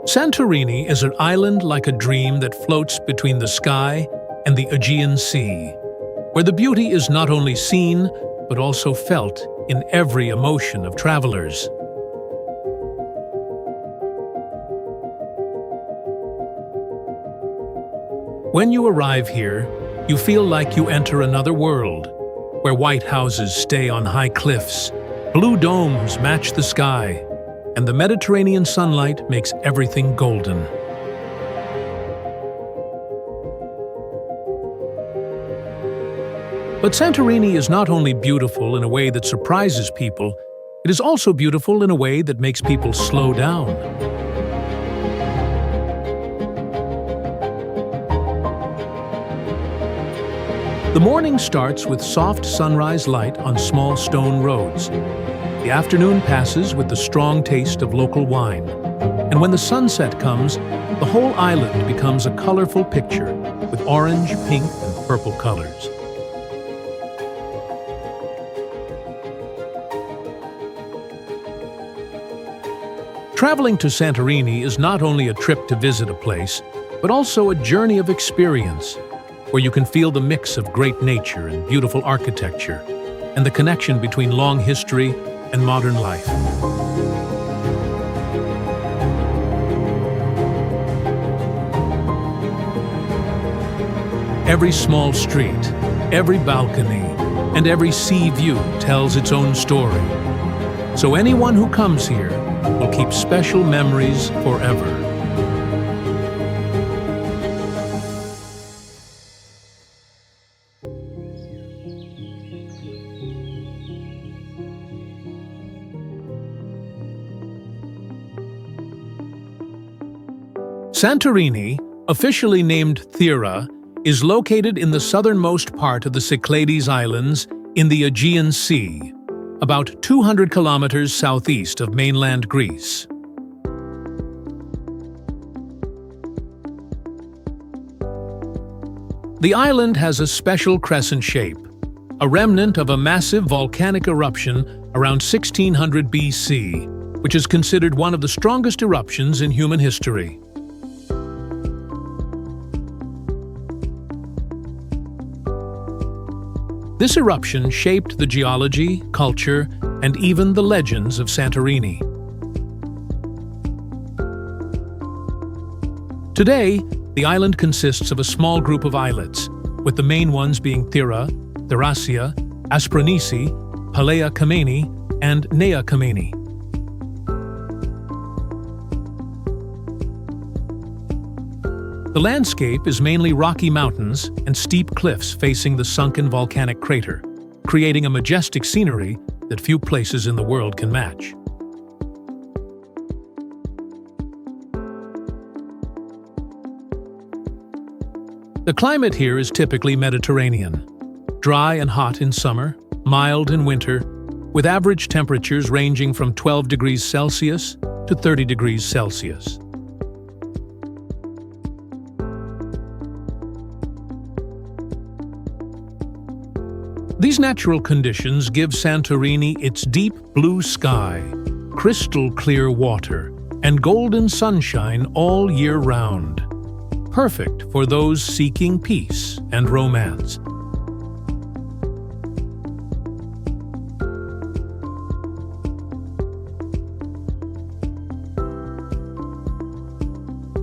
Santorini is an island like a dream that floats between the sky and the Aegean Sea, where the beauty is not only seen, but also felt in every emotion of travelers. When you arrive here, you feel like you enter another world, where white houses stay on high cliffs, blue domes match the sky, and the Mediterranean sunlight makes everything golden. But Santorini is not only beautiful in a way that surprises people, it is also beautiful in a way that makes people slow down. The morning starts with soft sunrise light on small stone roads. The afternoon passes with the strong taste of local wine. And when the sunset comes, the whole island becomes a colorful picture with orange, pink, and purple colors. Traveling to Santorini is not only a trip to visit a place, but also a journey of experience, where you can feel the mix of great nature and beautiful architecture, and the connection between long history and modern life. Every small street, every balcony, and every sea view tells its own story. So anyone who comes here will keep special memories forever. Santorini, officially named Thera, is located in the southernmost part of the Cyclades Islands in the Aegean Sea, about 200 kilometers southeast of mainland Greece. The island has a special crescent shape, a remnant of a massive volcanic eruption around 1600 BC, which is considered one of the strongest eruptions in human history. This eruption shaped the geology, culture, and even the legends of Santorini. Today, the island consists of a small group of islets, with the main ones being Thera, Therasia, Aspronisi, Palea Kameni, and Nea Kameni. The landscape is mainly rocky mountains and steep cliffs facing the sunken volcanic crater, creating a majestic scenery that few places in the world can match. The climate here is typically Mediterranean, dry and hot in summer, mild in winter, with average temperatures ranging from 12 degrees Celsius to 30 degrees Celsius. These natural conditions give Santorini its deep blue sky, crystal clear water, and golden sunshine all year round. Perfect for those seeking peace and romance.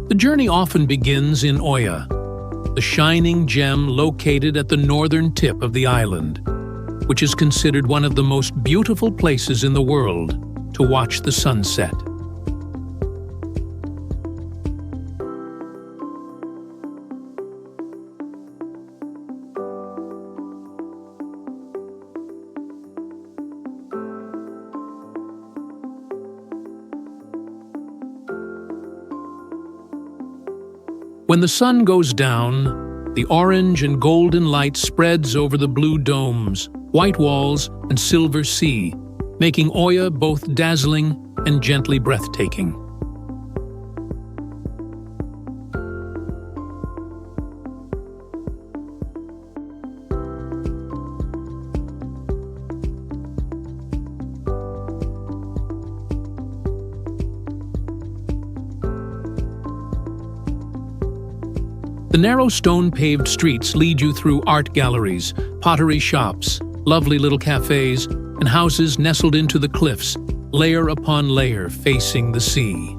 The journey often begins in Oia, the shining gem located at the northern tip of the island, which is considered one of the most beautiful places in the world to watch the sunset. When the sun goes down, the orange and golden light spreads over the blue domes, white walls, and silver sea, making Oia both dazzling and gently breathtaking. The narrow stone-paved streets lead you through art galleries, pottery shops, lovely little cafes, and houses nestled into the cliffs, layer upon layer facing the sea.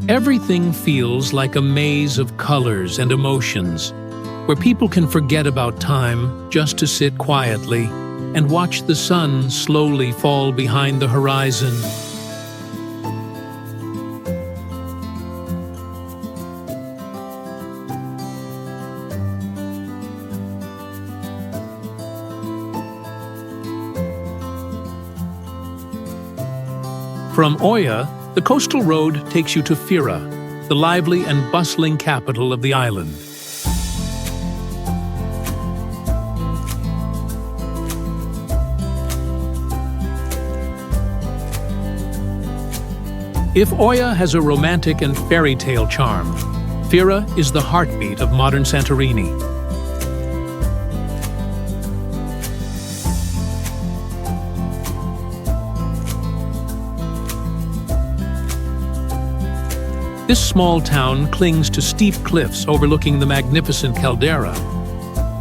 Everything feels like a maze of colors and emotions, where people can forget about time just to sit quietly and watch the sun slowly fall behind the horizon. From Oia, the coastal road takes you to Fira, the lively and bustling capital of the island. If Oia has a romantic and fairy tale charm, Fira is the heartbeat of modern Santorini. This small town clings to steep cliffs overlooking the magnificent caldera,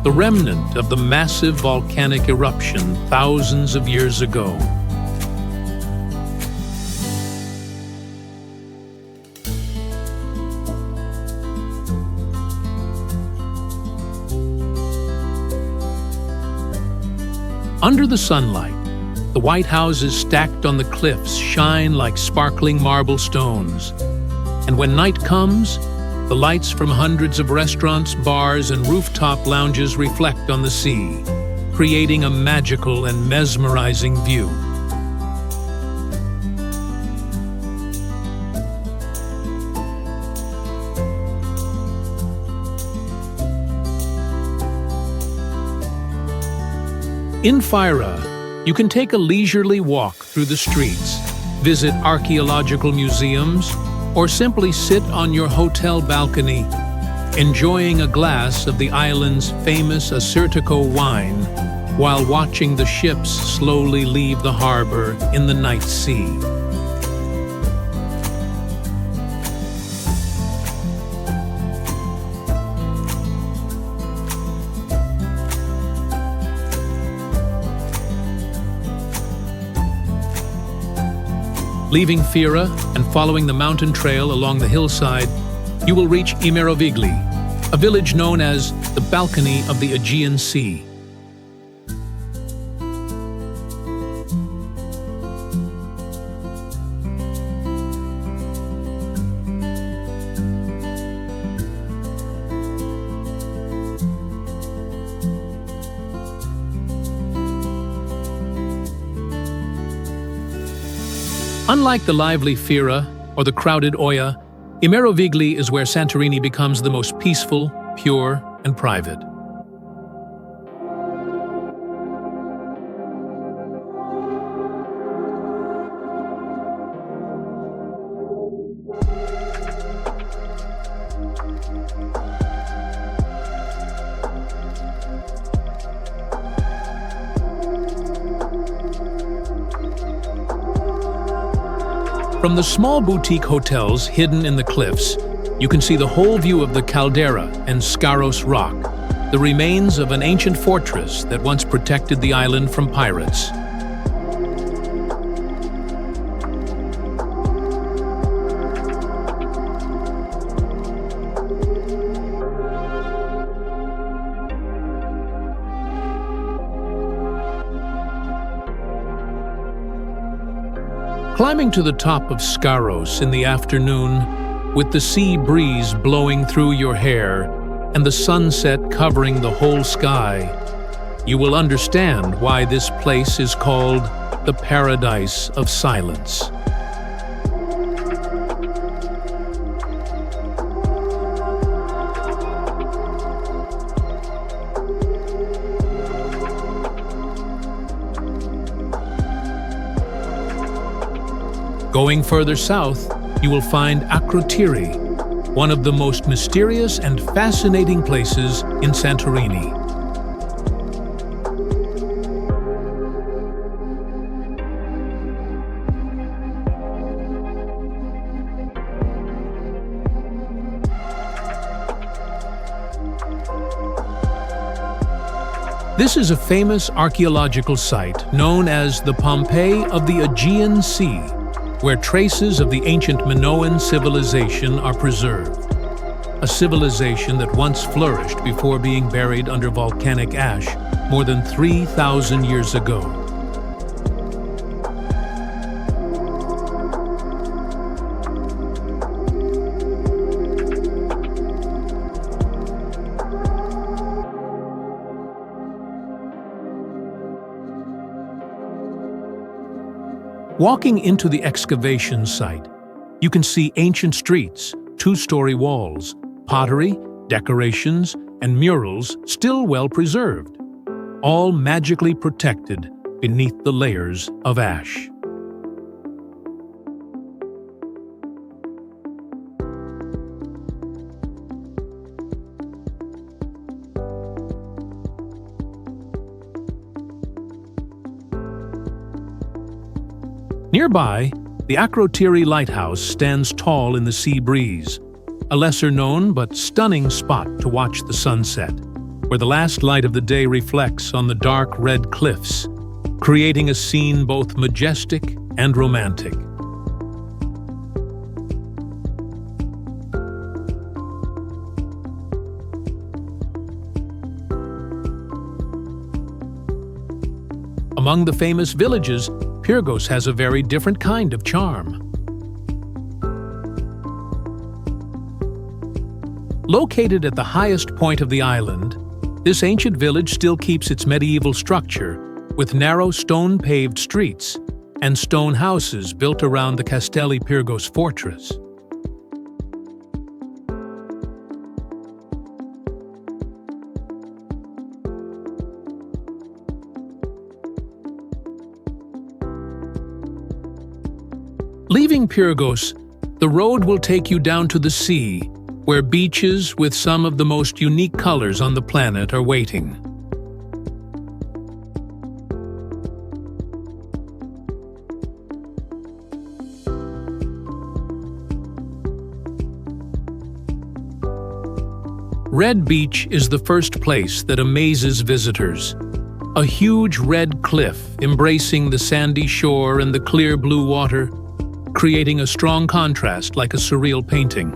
the remnant of the massive volcanic eruption thousands of years ago. Under the sunlight, the white houses stacked on the cliffs shine like sparkling marble stones. And when night comes, the lights from hundreds of restaurants, bars, and rooftop lounges reflect on the sea, creating a magical and mesmerizing view. In Fira, you can take a leisurely walk through the streets, visit archaeological museums, or simply sit on your hotel balcony, enjoying a glass of the island's famous Acertico wine while watching the ships slowly leave the harbor in the night sea. Leaving Fira and following the mountain trail along the hillside, you will reach Imerovigli, a village known as the Balcony of the Aegean Sea. Unlike the lively Fira or the crowded Oia, Imerovigli is where Santorini becomes the most peaceful, pure, and private. From the small boutique hotels hidden in the cliffs, you can see the whole view of the caldera and Scaros Rock, the remains of an ancient fortress that once protected the island from pirates. Climbing to the top of Scaros in the afternoon, with the sea breeze blowing through your hair and the sunset covering the whole sky, you will understand why this place is called the Paradise of Silence. Going further south, you will find Akrotiri, one of the most mysterious and fascinating places in Santorini. This is a famous archaeological site known as the Pompeii of the Aegean Sea, where traces of the ancient Minoan civilization are preserved. A civilization that once flourished before being buried under volcanic ash more than 3,000 years ago. Walking into the excavation site, you can see ancient streets, two-story walls, pottery, decorations, and murals still well preserved, all magically protected beneath the layers of ash. Nearby, the Akrotiri Lighthouse stands tall in the sea breeze, a lesser-known but stunning spot to watch the sunset, where the last light of the day reflects on the dark red cliffs, creating a scene both majestic and romantic. Among the famous villages, Pyrgos has a very different kind of charm. Located at the highest point of the island, this ancient village still keeps its medieval structure with narrow stone-paved streets and stone houses built around the Castelli Pyrgos fortress. Leaving Pyrgos, the road will take you down to the sea, where beaches with some of the most unique colors on the planet are waiting. Red Beach is the first place that amazes visitors. A huge red cliff embracing the sandy shore and the clear blue water, creating a strong contrast like a surreal painting.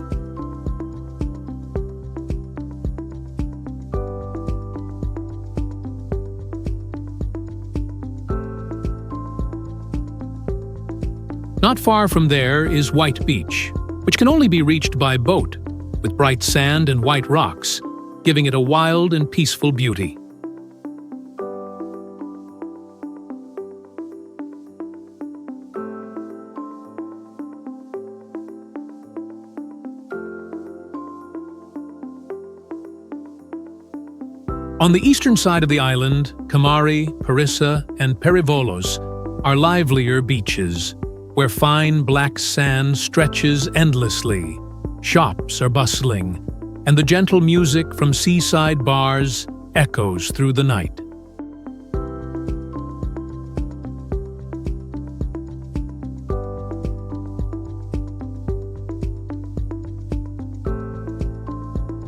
Not far from there is White Beach, which can only be reached by boat, with bright sand and white rocks, giving it a wild and peaceful beauty. On the eastern side of the island, Kamari, Parissa, and Perivolos are livelier beaches, where fine black sand stretches endlessly, shops are bustling, and the gentle music from seaside bars echoes through the night.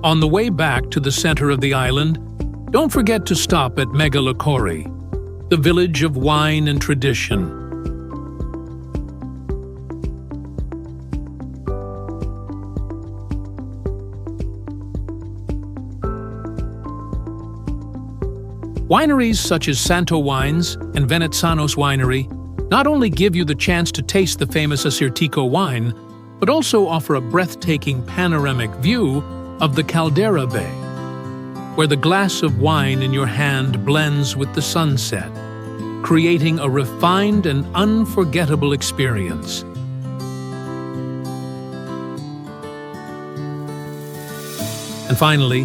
On the way back to the center of the island, don't forget to stop at Megalokori, the village of wine and tradition. Wineries such as Santo Wines and Venetzanos Winery not only give you the chance to taste the famous Assyrtiko wine, but also offer a breathtaking panoramic view of the Caldera Bay, where the glass of wine in your hand blends with the sunset, creating a refined and unforgettable experience. And finally,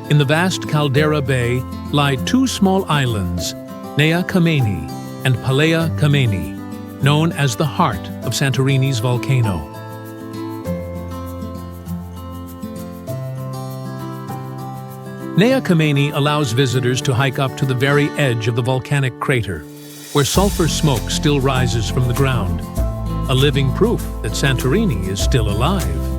in the vast Caldera Bay lie two small islands, Nea Kameni and Palea Kameni, known as the heart of Santorini's volcano. Nea Kamenni allows visitors to hike up to the very edge of the volcanic crater, where sulfur smoke still rises from the ground, a living proof that Santorini is still alive.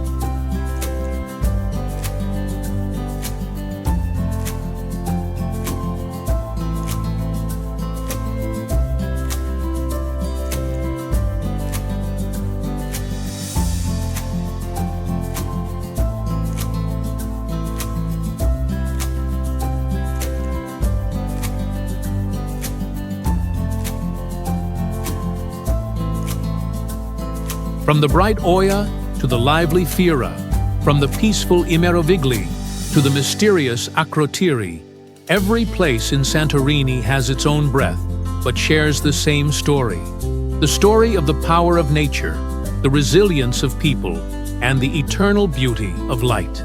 From the bright Oia to the lively Fira, from the peaceful I Merovigli to the mysterious Akrotiri, every place in Santorini has its own breath, but shares the same story. The story of the power of nature, the resilience of people, and the eternal beauty of light.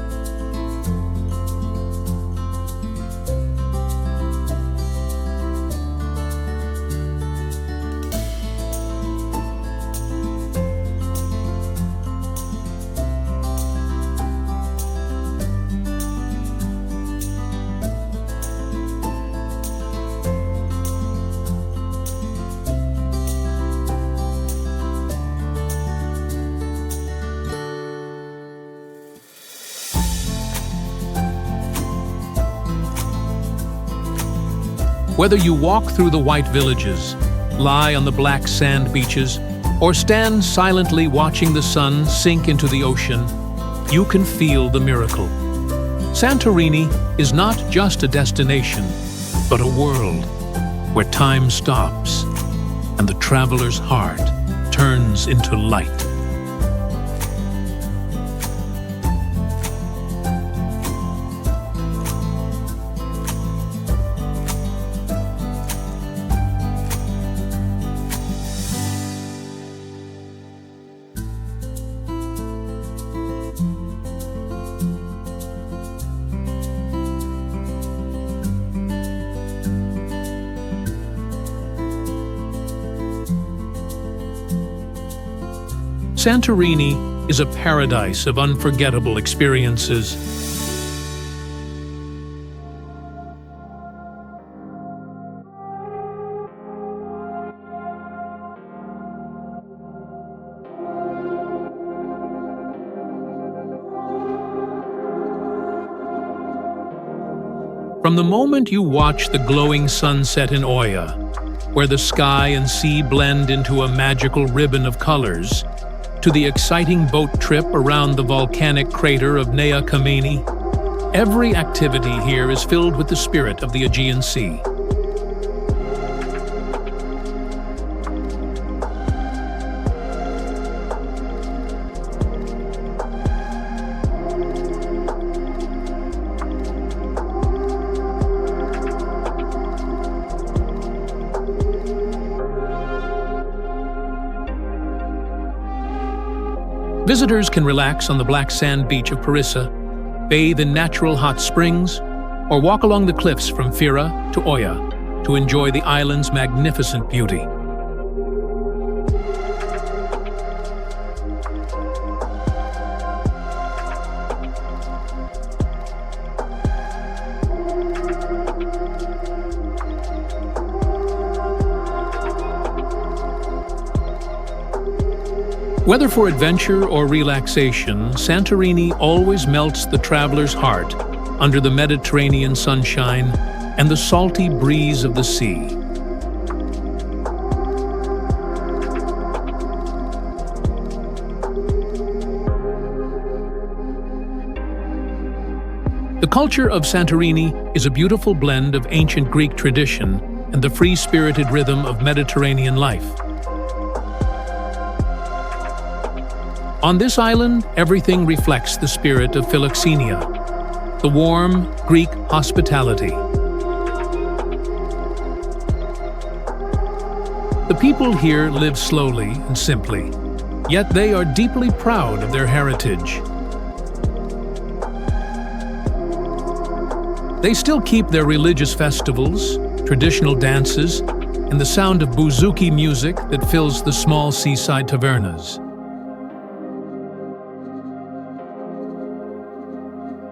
Whether you walk through the white villages, lie on the black sand beaches, or stand silently watching the sun sink into the ocean, you can feel the miracle. Santorini is not just a destination, but a world where time stops and the traveler's heart turns into light. Santorini is a paradise of unforgettable experiences. From the moment you watch the glowing sunset in Oia, where the sky and sea blend into a magical ribbon of colors, to the exciting boat trip around the volcanic crater of Nea Kamenni, every activity here is filled with the spirit of the Aegean Sea. Visitors can relax on the black sand beach of Parissa, bathe in natural hot springs, or walk along the cliffs from Fira to Oia to enjoy the island's magnificent beauty. Whether for adventure or relaxation, Santorini always melts the traveler's heart under the Mediterranean sunshine and the salty breeze of the sea. The culture of Santorini is a beautiful blend of ancient Greek tradition and the free-spirited rhythm of Mediterranean life. On this island, everything reflects the spirit of philoxenia, the warm Greek hospitality. The people here live slowly and simply, yet they are deeply proud of their heritage. They still keep their religious festivals, traditional dances, and the sound of bouzouki music that fills the small seaside tavernas.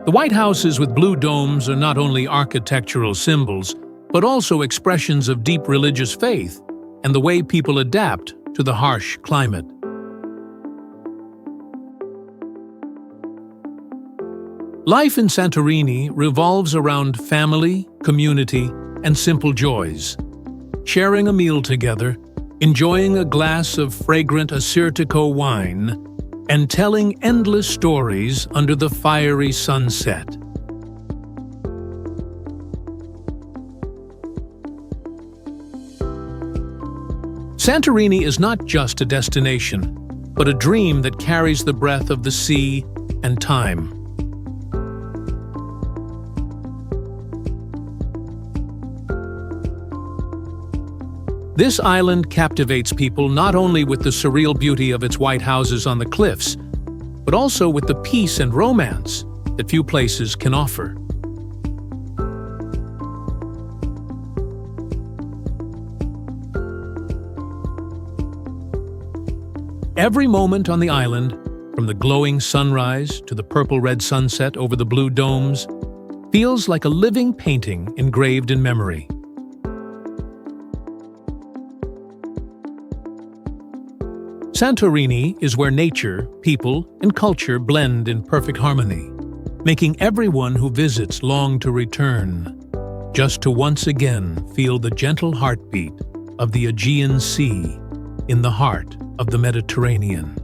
The White Houses with blue domes are not only architectural symbols, but also expressions of deep religious faith and the way people adapt to the harsh climate. Life in Santorini revolves around family, community, and simple joys. Sharing a meal together, enjoying a glass of fragrant Assyrtiko wine, and telling endless stories under the fiery sunset. Santorini is not just a destination, but a dream that carries the breath of the sea and time. This island captivates people not only with the surreal beauty of its white houses on the cliffs, but also with the peace and romance that few places can offer. Every moment on the island, from the glowing sunrise to the purple-red sunset over the blue domes, feels like a living painting engraved in memory. Santorini is where nature, people, and culture blend in perfect harmony, making everyone who visits long to return, just to once again feel the gentle heartbeat of the Aegean Sea in the heart of the Mediterranean.